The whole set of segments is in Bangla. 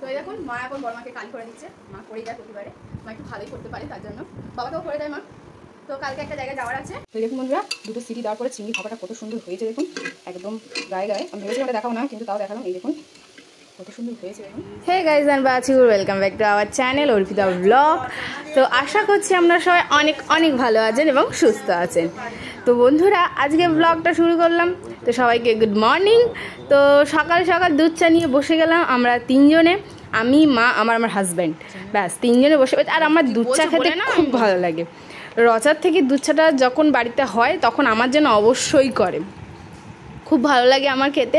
তো এই দেখুন মা এখন বড় মাকে কালি করে দিচ্ছে। মা করেই যায় প্রতিবারে, মা একটু ভালোই করতে পারে, তার জন্য বাবাকেও করে দেয় মা। তো কালকে একটা জায়গায় যাওয়ার আছে। তো দেখুন বন্ধুরা, দুটো সিটি দেওয়ার পরে চিংড়ি ভাপাটা কত সুন্দর হয়েছে দেখুন, একদম গায়ে গায়ে। আমি ভেবেছিলাম দেখাবো না, কিন্তু তাও দেখালাম। এই দেখুন কত সুন্দর হয়েছে দেখুন। হে গাইজ এন্ড বাচিউর, welcome back to our channel Arpita blog. তো আশা করছি আপনারা সবাই অনেক অনেক ভালো আছেন এবং সুস্থ আছেন। তো বন্ধুরা, আজকে ব্লগটা শুরু করলাম। তো সবাইকে গুড মর্নিং। তো সকাল সকাল দুধ চা নিয়ে বসে গেলাম আমরা তিনজনে, আমি, মা, আমার হাজব্যান্ড, ব্যাস তিনজনে বসে। আর আমার দুধ চা খেতে খুব ভালো লাগে। রচার থেকে দুধ চাটা যখন বাড়িতে হয় তখন আমার জন্য অবশ্যই করে, খুব ভালো লাগে আমার খেতে।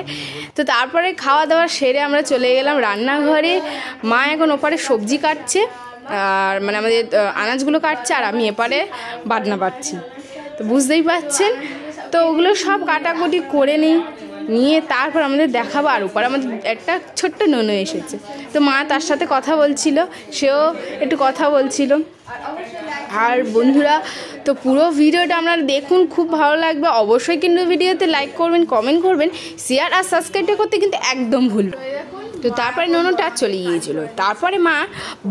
তো তারপরে খাওয়া দাওয়া সেরে আমরা চলে গেলাম রান্নাঘরে। মা এখন ওপারে সবজি কাটছে, আর মানে আমাদের আনাজগুলো কাটছে, আর আমি এপারে বাটনা পাচ্ছি। তো বুঝতেই পারছেন। তো ওগুলো সব কাটাকুটি করে নিয়ে তারপর আমাদের দেখাবো। আর উপর আমাদের একটা ছোট্ট ননু এসেছে, তো মা তার সাথে কথা বলছিল, সেও একটু কথা বলছিল। আর বন্ধুরা, তো পুরো ভিডিওটা আপনারা দেখুন, খুব ভালো লাগবে। অবশ্যই কিন্তু ভিডিওতে লাইক করবেন, কমেন্ট করবেন, শেয়ার আর সাবস্ক্রাইবটা করতে কিন্তু একদম ভুলবেন। তো তারপরে ননটা চলে গিয়েছিল। তারপরে মা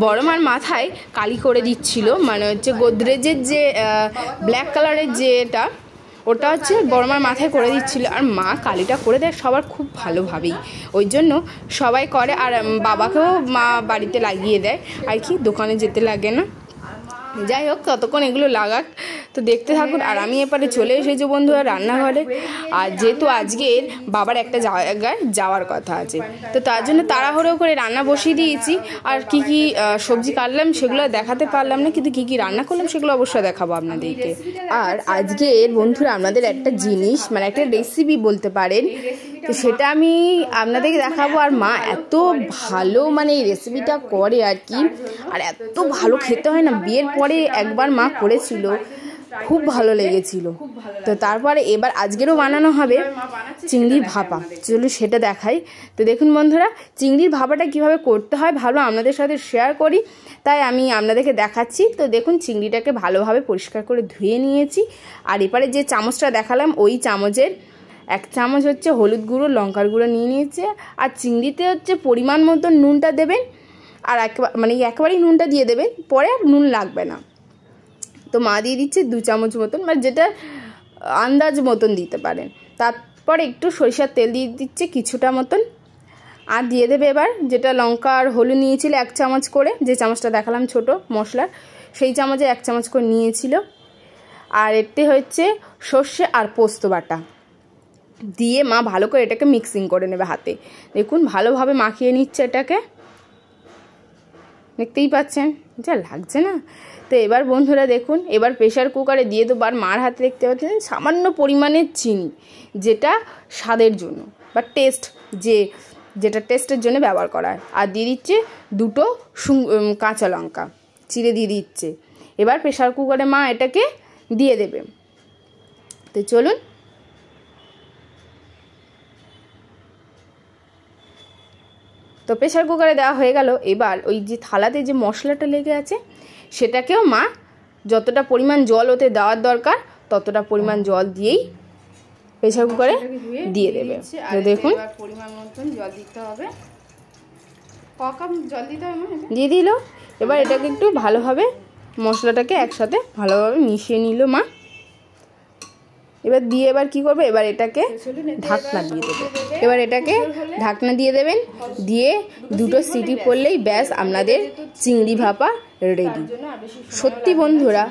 বড় মার মাথায় কালি করে দিচ্ছিল, মানে হচ্ছে গোদরেজের যে ব্ল্যাক কালারের যেটা, ওটা হচ্ছে বড় মার মাথায় করে দিচ্ছিল। আর মা কালিটা করে দেয় সবার খুব ভালোভাবেই, ওই জন্য সবাই করে। আর বাবাকেও মা বাড়িতে লাগিয়ে দেয় আর কি, দোকানে যেতে লাগে না। যাই হোক, ততক্ষণ এগুলো লাগাক, তো দেখতে থাকুন। আর আমি এপারে চলে এসেছি বন্ধুরা রান্নাঘরে। আর যেহেতু আজকের বাবার একটা জায়গায় যাওয়ার কথা আছে, তো তার জন্য তাড়াহুড়ো করে রান্না বসিয়ে দিয়েছি। আর কি কি সবজি কাটলাম সেগুলো দেখাতে পারলাম না, কিন্তু কি কি রান্না করলাম সেগুলো অবশ্যই দেখাবো আপনাদেরকে। আর আজকের বন্ধুরা আপনাদের একটা জিনিস, মানে একটা রেসিপি বলতে পারেন, তো সেটা আমি আপনাদেরকে দেখাবো। আর মা এত ভালো মানে এই রেসিপিটা করে আর কি, আর এত ভালো খেতে হয় না। বিয়ের পরে একবার মা করেছিল, খুব ভালো লেগেছিল। তো তারপরে এবার আজকেরও বানানো হবে চিংড়ির ভাপা, চলো সেটা দেখাই। তো দেখুন বন্ধুরা, চিংড়ির ভাপাটা কিভাবে করতে হয় ভালো আপনাদের সাথে শেয়ার করি, তাই আমি আপনাদেরকে দেখাচ্ছি। তো দেখুন, চিংড়িটাকে ভালোভাবে পরিষ্কার করে ধুয়ে নিয়েছি। আর এবারে যে চামচটা দেখালাম, ওই চামচের 1 চামচ হচ্ছে হলুদ গুঁড়ো, লঙ্কার গুঁড়ো নিয়ে নিয়েছে। আর চিংড়িতে হচ্ছে পরিমাণ মতো নুনটা দেবেন, আর মানে একেবারেই নুনটা দিয়ে দেবেন, পরে আর নুন লাগবে না। তো মা দিয়ে দিচ্ছে 2 চামচ মতন, মানে যেটা আন্দাজ মতন দিতে পারেন। তারপরে একটু সরিষার তেল দিয়ে দিচ্ছে কিছুটা মতন। আর দিয়ে দেবে এবার যেটা লঙ্কা আর হলুদ নিয়েছিল 1 চামচ করে, যে চামচটা দেখালাম ছোট মশলার, সেই চামচে 1 চামচ করে নিয়েছিল। আর এতে হচ্ছে সর্ষে আর পোস্ত বাটা দিয়ে মা ভালো করে এটাকে মিক্সিং করে নেবে হাতে। দেখুন ভালোভাবে মাখিয়ে নিচ্ছে এটাকে, দেখতেই পাচ্ছেন যা লাগছে না। তো এবার বন্ধুরা দেখুন, এবার প্রেশার কুকারে দিয়ে দেবো। আর মার হাতে দেখতে পাচ্ছেন সামান্য পরিমাণের চিনি, যেটা স্বাদের জন্য বা যেটা টেস্টের জন্য ব্যবহার করা হয়। আর দিয়ে দিচ্ছে 2টো কাঁচা লঙ্কা চিড়ে দিয়ে দিচ্ছে। এবার প্রেশার কুকারে মা এটাকে দিয়ে দেবে। তো চলুন, তো প্রেশার কুকারে দেওয়া হয়ে গেল। এবার ওই যে থালাতে যে মশলাটা লেগে আছে সেটাকেও মা যতটা পরিমাণ জল ওতে দেওয়ার দরকার ততটা পরিমাণ জল দিয়েই প্রেশার কুকারে দিয়ে দেবে। তো দেখুন পরিমাণ মতন জল দিতে হবে, কম জল দিতে হবে, দিয়ে দিল। এবার এটাকে একটু ভালোভাবে মশলাটাকে একসাথে ভালোভাবে মিশিয়ে নিল মা। এবার দিয়ে এবার কি করবে, এবার এটাকে ঢাকনা দিয়ে দেবে। এবার এটাকে ঢাকনা দিয়ে দেবেন, দিয়ে 2টো সিটি পড়লেই ব্যাস আপনাদের চিংড়ি ভাপা রেডি। সত্যি বন্ধুরা,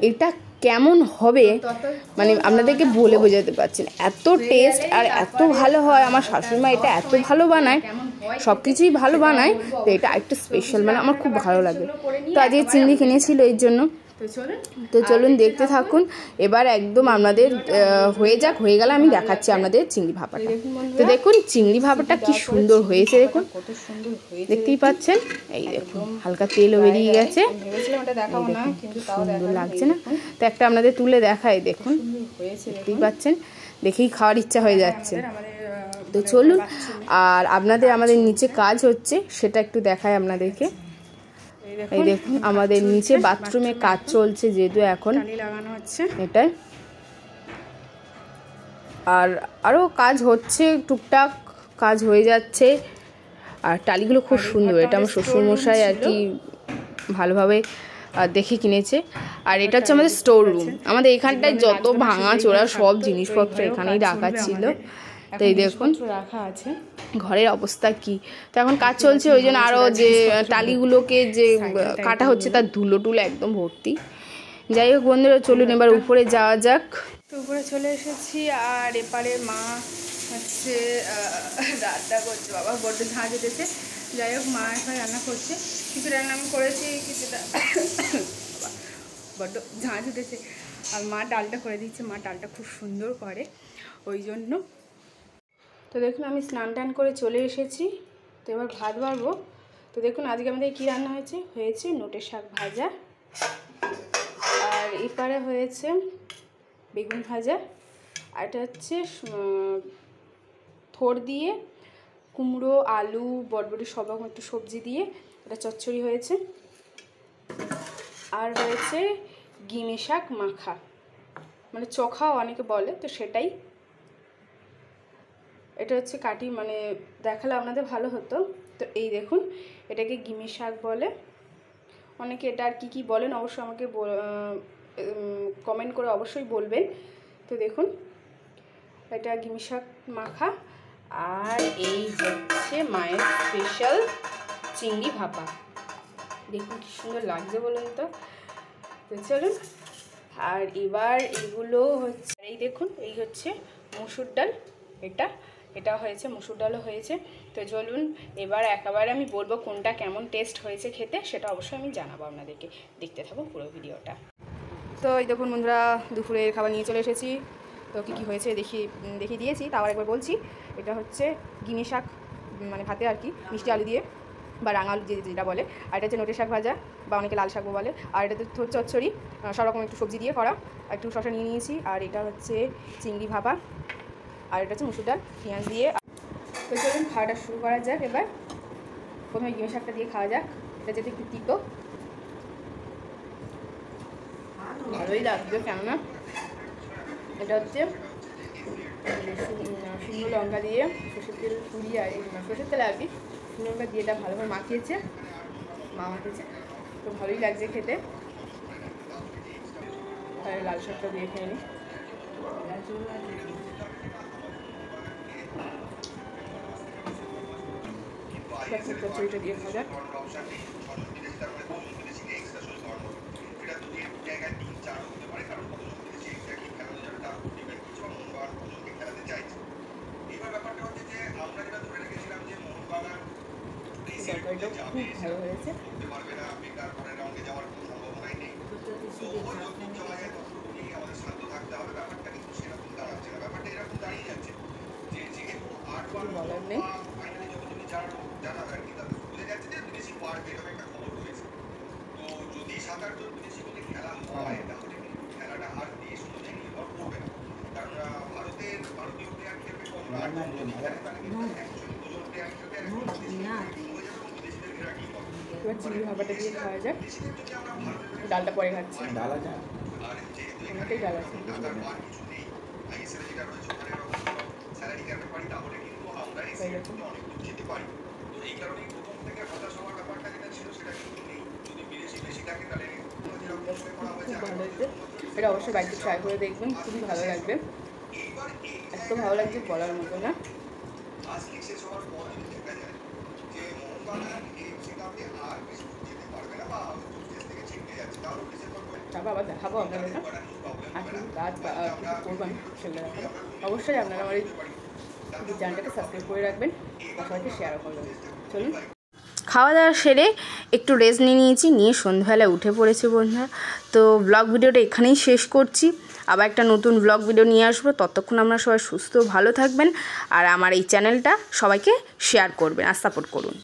এটা কেমন হবে মানে আপনাদেরকে বলে বোঝাতে পারছেন, এত টেস্ট আর এত ভালো হয়। আমার শাশুড়িমা এটা এত ভালো বানায়, সব কিছুই ভালো বানায়, তো এটা একটা স্পেশাল, মানে আমার খুব ভালো লাগে। তো আজকে চিংড়ি কিনেছিল এর জন্য। তো চলুন দেখতে থাকুন। এবার একদম আপনাদের হয়ে গেলে আমি দেখাচ্ছি আপনাদের চিংড়ি ভাপাটা। তো দেখুন চিংড়ি ভাপাটা কি সুন্দর হয়েছে, দেখুন দেখতেই পাচ্ছেন। এই দেখুন হালকা তেলও বেরিয়ে গেছে, সুন্দর লাগছে না? তো একটা আপনাদের তুলে দেখাই, দেখুন দেখতেই পাচ্ছেন, দেখেই খাওয়ার ইচ্ছা হয়ে যাচ্ছে। তো চলুন, আর আমাদের নিচে কাজ হচ্ছে সেটা একটু দেখাই আপনাদেরকে। এই দেখুন আমাদের নিচে বাথরুমে কাজ চলছে, যেহেতু এখন লাগানো হচ্ছে এটাই। আর আরও কাজ হচ্ছে, টুকটাক কাজ হয়ে যাচ্ছে। আর টালিগুলো খুব সুন্দর, এটা আমার শ্বশুরমশাই আর কি ভালোভাবে দেখে কিনেছে। আর এটা হচ্ছে আমাদের স্টোর রুম। আমাদের এখানটায় যত ভাঙা চোরা সব জিনিসপত্র এখানেই রাখা ছিল। তো এই দেখুন রাখা আছে, ঘরের অবস্থা কি। তো এখন কাজ চলছে, ওই জন্য আরও যে টালিগুলোকে যে কাটা হচ্ছে তার ধুলো টুলো একদম ভর্তি। যাই হোক বন্ধুরা, চলুন এবার উপরে যাওয়া যাক। তো উপরে চলে এসেছি, আর এপারে মা হচ্ছে রান্না করছে। বাবা বড্ড ঝাঁঝ উঠেছে। যাই হোক মা এখন রান্না করছে, কিছু রান্না আমি করেছি, কিছুটা বড্ড ঝাঁঝ উঠেছে। আর মা ডালটা করে দিচ্ছে, মা ডালটা খুব সুন্দর করে, ওই জন্য। তো দেখুন আমি স্নান টান করে চলে এসেছি, তো এবার ভাত বাড়বো। তো দেখুন আজকে আমাদের কী রান্না হয়েছে নোটের শাক ভাজা, আর এপারে হয়েছে বেগুন ভাজা, আর এটা হচ্ছে থোড় দিয়ে কুমড়ো আলু বটবটি সব রকম একটু সবজি দিয়ে এটা চচ্চড়ি হয়েছে, আর হয়েছে গিমে শাক মাখা, মানে চোখাও অনেকে বলে, তো সেটাই। এটা হচ্ছে কাটি, মানে দেখালে আপনাদের ভালো হতো। তো এই দেখুন এটাকে গিমে শাক বলে, অনেকে এটা আর কি বলেন অবশ্যই আমাকে কমেন্ট করে অবশ্যই বলবেন। তো দেখুন এটা গিমে শাক মাখা, আর এই হচ্ছে মায়ের স্পেশাল চিংড়ি ভাপা। দেখুন কি সুন্দর লাগছে বলুন তো। তো চলুন, আর এবার এগুলো হচ্ছে, এই দেখুন এই হচ্ছে মসুর ডাল, এটা হয়েছে মসুর ডালও হয়েছে। তো চলুন এবার একেবারে আমি বলবো কোনটা কেমন টেস্ট হয়েছে খেতে, সেটা অবশ্যই আমি জানাবো আপনাদেরকে, দেখতে থাকুন পুরো ভিডিওটা। তো এই দেখুন বন্ধুরা, দুপুরের খাবার নিয়ে চলে এসেছি। তো কী হয়েছে দেখিয়ে দিয়েছি, তাও একবার বলছি। এটা হচ্ছে গিমে শাক, মানে ভাতে আর কি, মিষ্টি আলু দিয়ে বা রাঙা আলু যেটা বলে, আর এটা হচ্ছে নোটের শাক ভাজা বা অনেকে লাল শাকও বলে, আর এটা তো চচ্চড়ি সব রকম একটু সবজি দিয়ে করা, একটু শসা নিয়ে নিয়েছি, আর এটা হচ্ছে চিংড়ি ভাপা, আর এটা হচ্ছে মুসুর ডাল পেঁয়াজ দিয়ে। তো চলুন খাওয়াটা শুরু করা যাক। এবার প্রথমে গিমে শাকটা দিয়ে খাওয়া যাক, এটা যেতে একটু তিতো, ভালোই লাগবে। কেননা এটা হচ্ছে শুকনো লঙ্কা দিয়ে সরষের তেল পুড়িয়ে, আর সরষের তেল আর কি শুকনো লঙ্কা দিয়ে এটা ভালোভাবে মাখিয়েছে, মা মাখিয়েছে, তো ভালোই লাগছে খেতে। আর লাল শাকটা দিয়ে খেয়ে নিই। চচ্চড়িটা দিয়ে খাওয়া যাক। তরকারিটাও খুব ভালো হয়েছে। বলার নেই। এবার চিংড়ি ভাপাটা দিয়ে খাওয়া যাক। ডালটা পরে খাচ্ছি, অনেকটাই ডাল আছে। খুব ভালো হয়েছে, এটা অবশ্যই বাড়িতে ট্রাই করে দেখবেন, খুবই ভালো লাগবে। এত ভালো লাগছে বলার মতো না। তারপর আবার দেখাবো আপনাদের, আর কি কাজ করবো আমি সেগুলো দেখাবো। অবশ্যই আপনারা আমার এই চ্যানেলটাকে সাবস্ক্রাইব করে রাখবেন, আর সবাইকে শেয়ারও করবেন। চলুন খাওয়া দাওয়া সেরে একটু রেস্ট নিয়েছি, নিয়ে সন্ধ্যাবেলায় উঠে পড়েছি বন্ধুরা। তো ব্লগ ভিডিওটা এখানেই শেষ করছি, আবার একটা নতুন ব্লগ ভিডিও নিয়ে আসবো। ততক্ষণ আমরা সবাই সুস্থ ভালো থাকবেন, আর আমার এই চ্যানেলটা সবাইকে শেয়ার করবেন আর সাপোর্ট করুন।